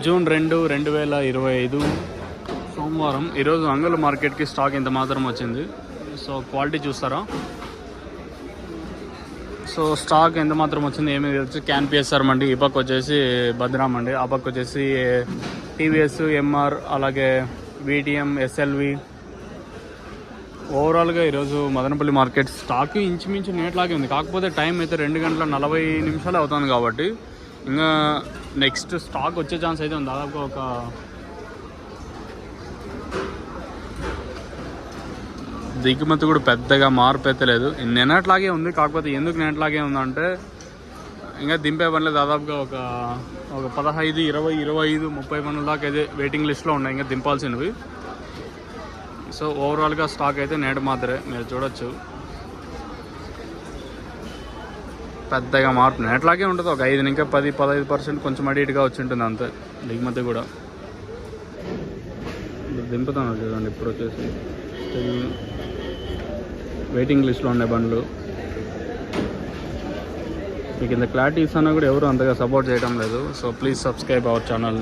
June 2, 2025 సోమవారం. ఈరోజు అంగళ మార్కెట్కి స్టాక్ ఇంత మాత్రం వచ్చింది. సో క్వాలిటీ చూస్తారా? సో స్టాక్ ఎంత మాత్రం వచ్చింది ఏమి వచ్చి క్యాన్పిఎస్ఆర్ మండి, ఈ పక్క వచ్చేసి భద్రాం అండి, ఆ పక్క వచ్చేసి టీవీఎస్, ఎంఆర్, అలాగే విటిఎం, ఎస్ఎల్వి. ఓవరాల్గా ఈరోజు మదనపల్లి మార్కెట్ స్టాక్ ఇంచుమించు నేట్లాగే ఉంది. కాకపోతే టైం అయితే 2:40 అవుతుంది కాబట్టి ఇంకా నెక్స్ట్ స్టాక్ వచ్చే ఛాన్స్ అయితే ఉంది. దాదాపు ఒక దిగుమతి కూడా పెద్దగా మార్పు అయితే లేదు, నిన్నట్లాగే ఉంది. కాకపోతే ఎందుకు నిన్నట్లాగే ఉందంటే ఇంకా దింపే పనులు దాదాపుగా ఒక 15, 20, 25, 30 పనుల దాకా అయితే వెయిటింగ్ లిస్ట్లో ఉన్నాయి ఇంకా దింపాల్సినవి. సో ఓవరాల్గా స్టాక్ అయితే నేటి మాత్రమే మీరు చూడొచ్చు, పెద్దగా మార్పు నేట్లాగే ఉంటుంది. ఒక 5 ఇంకా 10-15% కొంచెం అటు ఇటుగా వచ్చి ఉంటుంది అంతే. దిగుమతి కూడా దింపుతాను చూడండి. ఇప్పుడు వచ్చేసి వెయిటింగ్ లిస్ట్లో ఉండే బండ్లు మీకు ఇంత క్లారిటీ ఇస్తానా కూడా ఎవరు అంతగా సపోర్ట్ చేయడం లేదు. So please subscribe our channel.